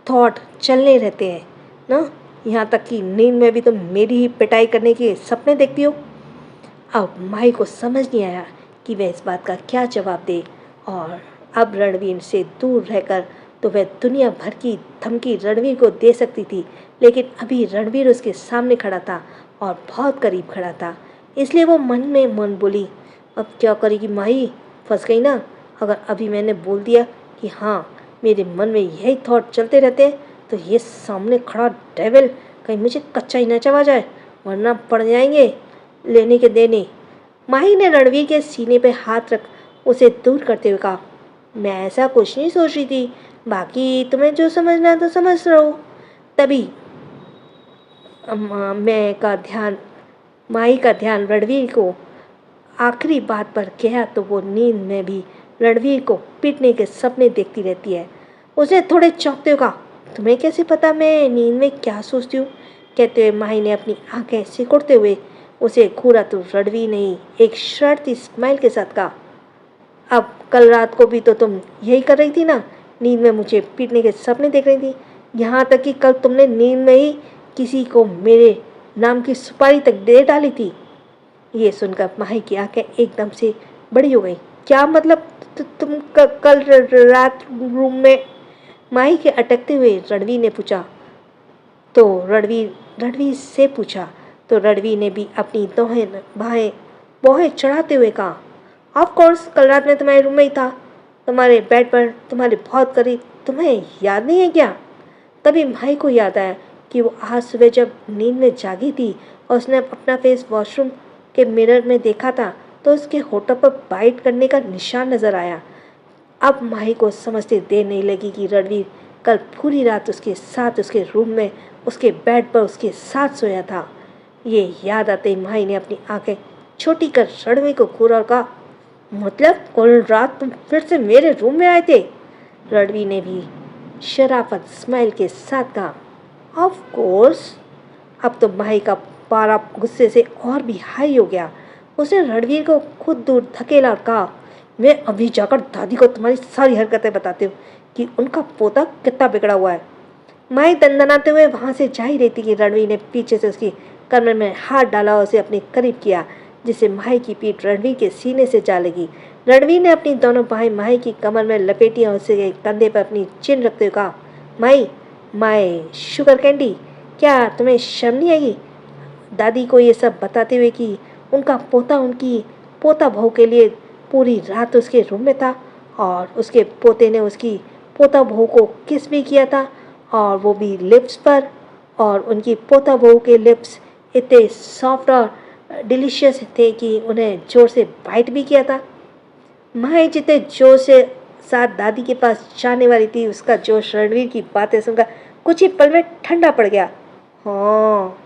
थॉट चलने रहते हैं ना, यहाँ तक कि नींद में भी तुम मेरी ही पिटाई करने के सपने देखती हो। अब माही को समझ नहीं आया कि वह इस बात का क्या जवाब दे, और अब रणवीर से दूर रहकर तो वह दुनिया भर की धमकी रणवीर को दे सकती थी, लेकिन अभी रणवीर उसके सामने खड़ा था और बहुत करीब खड़ा था, इसलिए वो मन में मन बोली, अब क्या करेगी माही, फंस गई ना। अगर अभी मैंने बोल दिया कि हाँ मेरे मन में यही थॉट चलते रहते हैं, तो ये सामने खड़ा डेविल कहीं मुझे कच्चा ही न चबा जाए, वरना पड़ जाएंगे लेने के देने। माही ने रणवीर के सीने पे हाथ रख उसे दूर करते हुए कहा, मैं ऐसा कुछ नहीं सोच रही थी, बाकी तुम्हें जो समझना है तो समझ रहो। तभी माही का ध्यान रणवीर को आखिरी बात पर गया, तो वो नींद में भी रणवीर को पीटने के सपने देखती रहती है। उसने थोड़े चौंकते हुए कहा, तुम्हें कैसे पता मैं नींद में क्या सोचती हूँ? कहते हुए माही ने अपनी आंखें सिकुड़ते हुए उसे घूरा, तो रणवीर ने एक शरारती स्माइल के साथ कहा, अब कल रात को भी तो तुम यही कर रही थी ना, नींद में मुझे पीटने के सपने देख रही थी, यहाँ तक कि कल तुमने नींद में ही किसी को मेरे नाम की सुपारी तक दे डाली थी। ये सुनकर माही की आंखें एकदम से बड़ी हो गई। क्या मतलब? तुम कल रात रूम में? माही के अटकते हुए रणवीर ने पूछा। तो रणवीर से पूछा तो रणवीर ने भी अपनी दोहें बाहें चढ़ाते हुए कहा, ऑफ कोर्स कल रात में तुम्हारे रूम में ही था, तुम्हारे बेड पर, तुम्हारे बहुत करीब। तुम्हें याद नहीं है क्या? तभी माही को याद आया कि वो आज सुबह जब नींद में जागी थी और उसने अपना फेस वॉशरूम के मिरर में देखा था, तो उसके होठों पर बाइट करने का निशान नजर आया। अब माही को समझते देर नहीं लगी कि रणवीर कल पूरी रात उसके साथ उसके रूम में उसके बेड पर उसके साथ सोया था। ये याद आते ही माही ने अपनी आंखें छोटी कर रणवीर को घूरा और कहा, मतलब कल रात तुम फिर से मेरे रूम में आए थे? रणवीर ने भी शराफत स्माइल के साथ कहा, ऑफ कोर्स। अब तो माही का पारा गुस्से से और भी हाई हो गया। उसने रणवीर को खुद दूर धकेला और कहा, मैं अभी जाकर दादी को तुम्हारी सारी हरकतें बताती हूँ कि उनका पोता कितना बिगड़ा हुआ है। माही दंदनाते हुए वहां से जा ही रही थी कि रणवीर ने पीछे से उसकी कमर में हाथ डाला और उसे अपने करीब किया, जिससे माही की पीठ रणवीर के सीने से जा लगी। रणवीर ने अपनी दोनों बाहें माही की कमर में लपेटी और उसे कंधे पर अपनी चिन रखते हुए कहा, माही, माई शुगर कैंडी, क्या तुम्हें शर्म नहीं आई दादी को ये सब बताते हुए कि उनका पोता उनकी पोता बहू के लिए पूरी रात उसके रूम में था और उसके पोते ने उसकी पोता बहू को किस भी किया था, और वो भी लिप्स पर, और उनकी पोता बहू के लिप्स इतने सॉफ्ट और डिलीशियस थे कि उन्हें जोर से बाइट भी किया था। माही जितने जोर से साथ दादी के पास जाने वाली थी, उसका जोश रणवीर की बातें सुनकर कुछ ही पल में ठंडा पड़ गया। हाँ,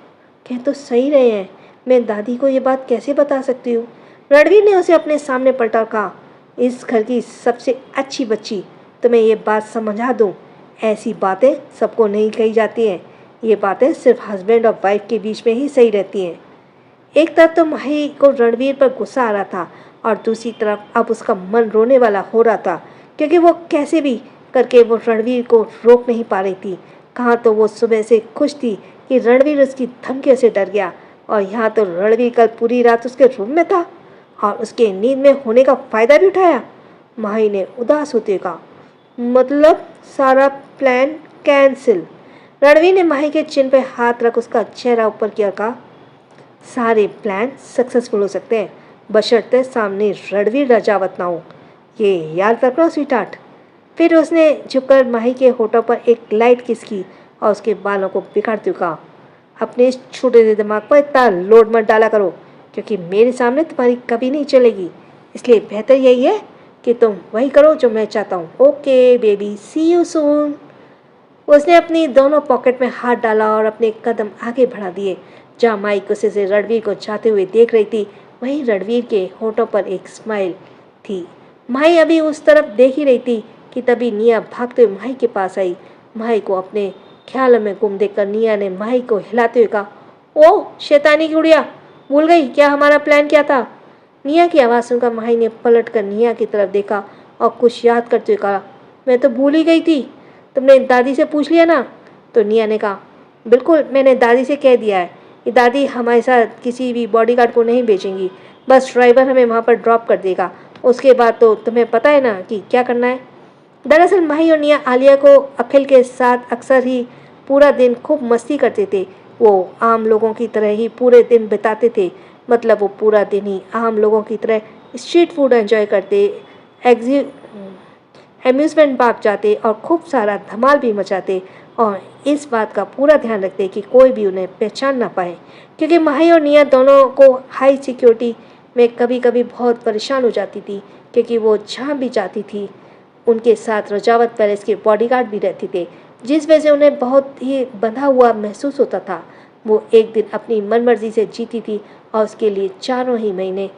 कह तो सही रहे हैं, मैं दादी को ये बात कैसे बता सकती हूँ? रणवीर ने उसे अपने सामने पलटा और कहा, इस घर की सबसे अच्छी बच्ची, तुम्हें ये बात समझा दूँ, ऐसी बातें सबको नहीं कही जाती हैं। ये बातें सिर्फ हस्बैंड और वाइफ के बीच में ही सही रहती हैं। एक तरफ तो माही को रणवीर पर गुस्सा आ रहा था और दूसरी तरफ अब उसका मन रोने वाला हो रहा था, क्योंकि वो कैसे भी करके वो रणवीर को रोक नहीं पा रही थी। कहाँ तो वो सुबह से खुश थी कि रणवीर उसकी धमकियों से डर गया, और यहाँ तो रणवीर कल पूरी रात उसके रूम में था और उसके नींद में होने का फायदा भी उठाया। माही ने उदास होते कहा, मतलब सारा प्लान कैंसिल। रणवीर ने माही के चिन पे हाथ रख उसका चेहरा ऊपर किया, कहा, सारे प्लान सक्सेसफुल हो सकते हैं बशर्ते सामने रणवीर रजावत ना हो, ये याद रखना स्वीटहार्ट। फिर उसने झुककर माही के होठों पर एक लाइट किस की और उसके बालों को बिगाड़ते हुए कहा, अपने इस छोटे से दिमाग पर इतना लोड मत डाला करो, क्योंकि मेरे सामने तुम्हारी कभी नहीं चलेगी। इसलिए बेहतर यही है कि तुम वही करो जो मैं चाहता हूँ। Okay baby, see you soon. उसने अपनी दोनों पॉकेट में हाथ डाला और अपने कदम आगे बढ़ा दिए। जहाँ माई गुस्से से रणवीर को जाते हुए देख रही थी, वहीं रणवीर के होठों पर एक स्माइल थी। माई अभी उस तरफ देख ही रही थी कि तभी निया भागते हुए माही के पास आई। माही को अपने ख्यालों में गुम देखकर निया ने माही को हिलाते हुए कहा, ओह शैतानी की गुड़िया, भूल गई क्या हमारा प्लान क्या था? निया की आवाज़ सुनकर माही ने पलट कर निया की तरफ देखा और कुछ याद करते हुए कहा, मैं तो भूल ही गई थी, तुमने दादी से पूछ लिया ना? तो निया ने कहा, बिल्कुल, मैंने दादी से कह दिया है कि दादी हमारे साथ किसी भी बॉडीगार्ड को नहीं भेजेंगी, बस ड्राइवर हमें वहाँ पर ड्रॉप कर देगा, उसके बाद तो तुम्हें पता है ना कि क्या करना है। दरअसल माही और निया आलिया को अखिल के साथ अक्सर ही पूरा दिन खूब मस्ती करते थे। वो आम लोगों की तरह ही पूरे दिन बिताते थे, मतलब वो पूरा दिन ही आम लोगों की तरह स्ट्रीट फूड एंजॉय करते, एम्यूजमेंट पार्क जाते और खूब सारा धमाल भी मचाते, और इस बात का पूरा ध्यान रखते कि कोई भी उन्हें पहचान ना पाए, क्योंकि माही और निया दोनों को हाई सिक्योरिटी में कभी कभी बहुत परेशान हो जाती थी, क्योंकि वो जहाँ भी जाती थी उनके साथ रजावत पैलेस के बॉडीगार्ड भी रहते थे, जिस वजह से उन्हें बहुत ही बंधा हुआ महसूस होता था। वो एक दिन अपनी मनमर्जी से जीती थी और उसके लिए चारों ही महीने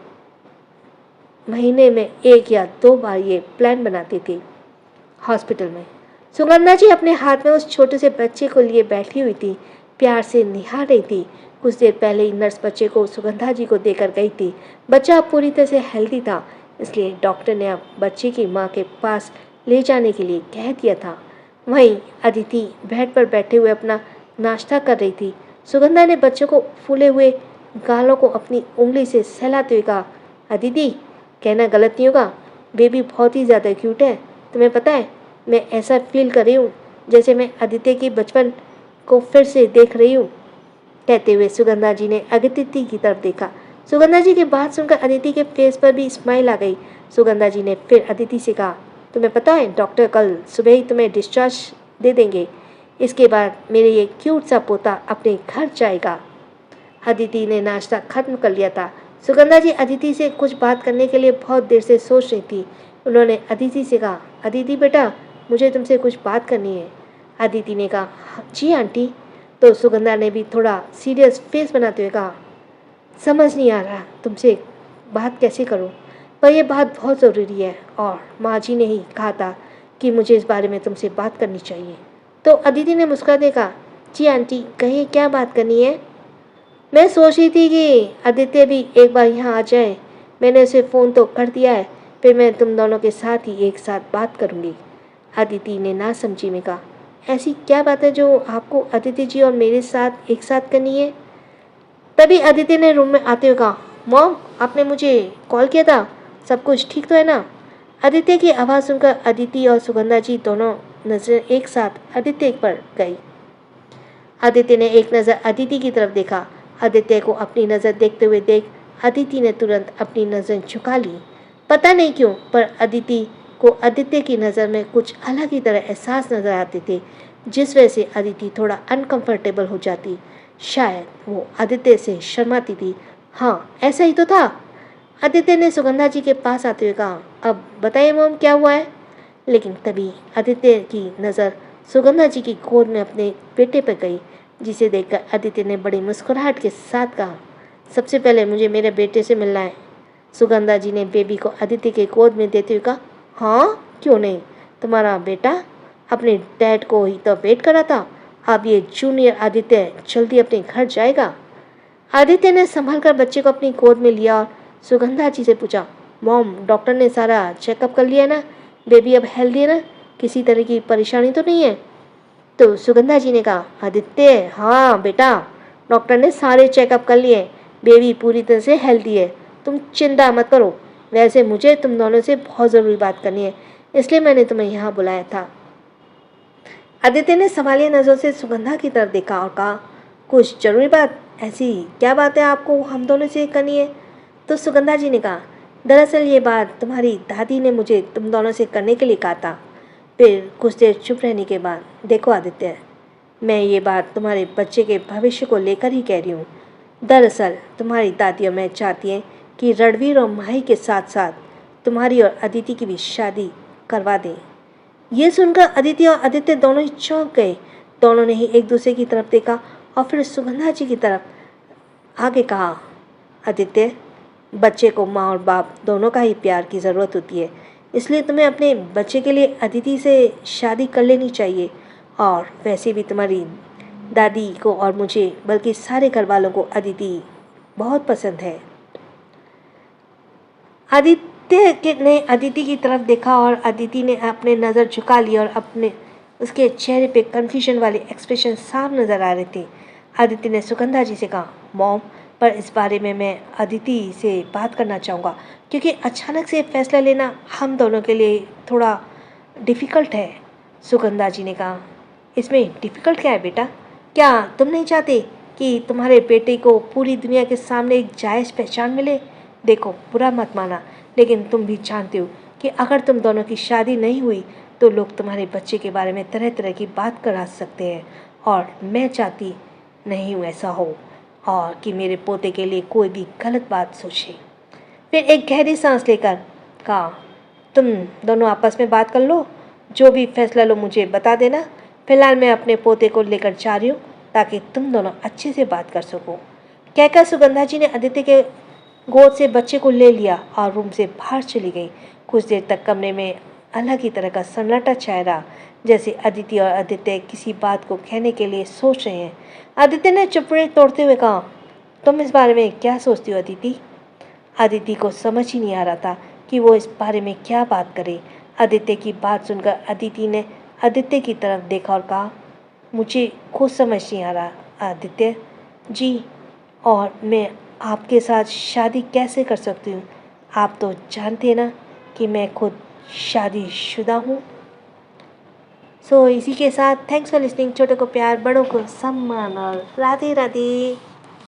में एक या दो बार ये प्लान बनाती थी। हॉस्पिटल में सुगंधा जी अपने हाथ में उस छोटे से बच्चे को लिए बैठी हुई थी, प्यार से निहार रही थी। कुछ देर पहले ही नर्स बच्चे को सुगंधा जी को देकर गई थी। बच्चा अब पूरी तरह से हेल्दी था, इसलिए डॉक्टर ने अब बच्चे की माँ के पास ले जाने के लिए कह दिया था। वहीं अदिति बेड पर बैठे हुए अपना नाश्ता कर रही थी। सुगंधा ने बच्चों को फूले हुए गालों को अपनी उंगली से सहलाते हुए कहा, अदिति, कहना गलत नहीं होगा, बेबी बहुत ही ज़्यादा क्यूट है। तुम्हें पता है, मैं ऐसा फील कर रही हूँ जैसे मैं अदिति की बचपन को फिर से देख रही हूँ। कहते हुए सुगंधा जी ने अदिति की तरफ देखा। सुगंधा जी की बात सुनकर अदिति के फेस पर भी स्माइल आ गई। सुगंधा जी ने फिर अदिति से कहा, तुम्हें पता है डॉक्टर कल सुबह ही तुम्हें डिस्चार्ज दे देंगे। इसके बाद मेरे ये क्यूट सा पोता अपने घर जाएगा। अदिति ने नाश्ता खत्म कर लिया था। सुगंधा जी अदिति से कुछ बात करने के लिए बहुत देर से सोच रही थी। उन्होंने अदिति से कहा, अदिति बेटा, मुझे तुमसे कुछ बात करनी है। अदिति ने कहा, जी आंटी। तो सुगंधा ने भी थोड़ा सीरियस फेस बनाते हुए कहा, समझ नहीं आ रहा तुमसे बात कैसे करूं, पर यह बात बहुत ज़रूरी है और माँ जी ने ही कहा था कि मुझे इस बारे में तुमसे बात करनी चाहिए। तो अदिति ने मुस्कुराते कहा, जी आंटी कहिए क्या बात करनी है। मैं सोच रही थी कि आदित्य भी एक बार यहाँ आ जाए। मैंने उसे फ़ोन तो कर दिया है, फिर मैं तुम दोनों के साथ ही एक साथ बात करूँगी। अदिति ने ना समझी में कहा, ऐसी क्या बात है जो आपको अदिति जी और मेरे साथ एक साथ करनी है। तभी अदिति ने रूम में आते हुए कहा, मॉम आपने मुझे कॉल किया था, सब कुछ ठीक तो है ना। आदित्य की आवाज़ सुनकर अदिति और सुगंधा जी दोनों नजर एक साथ आदित्य पर गई। आदित्य ने एक नज़र अदिति की तरफ देखा। आदित्य को अपनी नज़र देखते हुए देख अदिति ने तुरंत अपनी नज़र झुका ली। पता नहीं क्यों, पर अदिति को आदित्य की नज़र में कुछ अलग ही तरह एहसास नज़र आते थे, जिस वजह से अदिति थोड़ा अनकंफर्टेबल हो जाती। शायद वो आदित्य से शर्माती थी। हाँ, ऐसा ही तो था। आदित्य ने सुगंधा जी के पास आते हुए कहा, अब बताइए मॉम क्या हुआ है। लेकिन तभी आदित्य की नज़र सुगंधा जी की गोद में अपने बेटे पर गई, जिसे देखकर आदित्य ने बड़ी मुस्कुराहट के साथ कहा, सबसे पहले मुझे मेरे बेटे से मिलना है। सुगंधा जी ने बेबी को आदित्य के गोद में देते हुए कहा, हाँ क्यों नहीं, तुम्हारा बेटा अपने डैड को ही तो वेट कर रहा था। अब ये जूनियर आदित्य जल्दी अपने घर जाएगा। आदित्य ने संभल कर बच्चे को अपनी गोद में लिया और सुगंधा जी से पूछा, मॉम डॉक्टर ने सारा चेकअप कर लिया ना, बेबी अब हेल्दी है ना, किसी तरह की परेशानी तो नहीं है। तो सुगंधा जी ने कहा, आदित्य हाँ बेटा, डॉक्टर ने सारे चेकअप कर लिए, बेबी पूरी तरह से हेल्दी है, तुम चिंता मत करो। वैसे मुझे तुम दोनों से बहुत ज़रूरी बात करनी है, इसलिए मैंने तुम्हें यहाँ बुलाया था। आदित्य ने संभाली नज़रों से सुगंधा की तरफ देखा और कहा, कुछ जरूरी बात, ऐसी क्या बात है आपको हम दोनों से करनी है। तो सुगंधा जी ने कहा, दरअसल ये बात तुम्हारी दादी ने मुझे तुम दोनों से करने के लिए कहा था। फिर कुछ देर चुप रहने के बाद, देखो आदित्य, मैं ये बात तुम्हारे बच्चे के भविष्य को लेकर ही कह रही हूँ। दरअसल तुम्हारी दादी और मैं चाहती हैं कि रणवीर और माही के साथ साथ तुम्हारी और अदिति की भी शादी करवा दें। ये सुनकर अदिति और आदित्य दोनों ही चौंक गए। दोनों ने ही एक दूसरे की तरफ देखा और फिर सुगंधा जी की तरफ आगे कहा, आदित्य, बच्चे को माँ और बाप दोनों का ही प्यार की ज़रूरत होती है, इसलिए तुम्हें अपने बच्चे के लिए अदिति से शादी कर लेनी चाहिए। और वैसे भी तुम्हारी दादी को और मुझे बल्कि सारे घर वालों को अदिति बहुत पसंद है। ने अदिति की तरफ देखा और अदिति ने अपने नज़र झुका ली और अपने उसके चेहरे पे कन्फ्यूजन वाले एक्सप्रेशन साफ नज़र आ रहे थे। अदिति ने सुगंधा जी से कहा, मॉम, पर इस बारे में मैं अदिति से बात करना चाहूँगा, क्योंकि अचानक से फैसला लेना हम दोनों के लिए थोड़ा डिफ़िकल्ट है। सुगंधा जी ने कहा, इसमें डिफ़िकल्ट क्या है बेटा, क्या तुम नहीं चाहते कि तुम्हारे बेटे को पूरी दुनिया के सामने एक जायज़ पहचान मिले। देखो बुरा मत माना, लेकिन तुम भी जानते हो कि अगर तुम दोनों की शादी नहीं हुई तो लोग तुम्हारे बच्चे के बारे में तरह तरह की बात करा सकते हैं, और मैं चाहती नहीं हूँ ऐसा हो और कि मेरे पोते के लिए कोई भी गलत बात सोचे। फिर एक गहरी सांस लेकर कहा, तुम दोनों आपस में बात कर लो, जो भी फैसला लो मुझे बता देना। फिलहाल मैं अपने पोते को लेकर जा रही हूँ ताकि तुम दोनों अच्छे से बात कर सको। कहकर सुगंधा जी ने आदित्य के गोद से बच्चे को ले लिया और रूम से बाहर चली गई। कुछ देर तक कमरे में अलग ही तरह का सन्नाटा छाया रहा, जैसे अदिति और आदित्य किसी बात को कहने के लिए सोच रहे हैं। आदित्य ने चुप्पी तोड़ते हुए कहा, तुम इस बारे में क्या सोचती हो अदिति। अदिति को समझ ही नहीं आ रहा था कि वो इस बारे में क्या बात करे। आदित्य की बात सुनकर अदिति ने आदित्य की तरफ देखा और कहा, मुझे खुद समझ नहीं आ रहा आदित्य जी, और मैं आपके साथ शादी कैसे कर सकती हूँ। आप तो जानते हैं ना कि मैं खुद शादीशुदा हूँ। सो इसी के साथ थैंक्स फॉर लिसनिंग। छोटों को प्यार, बड़ों को सम्मान और राधे राधे।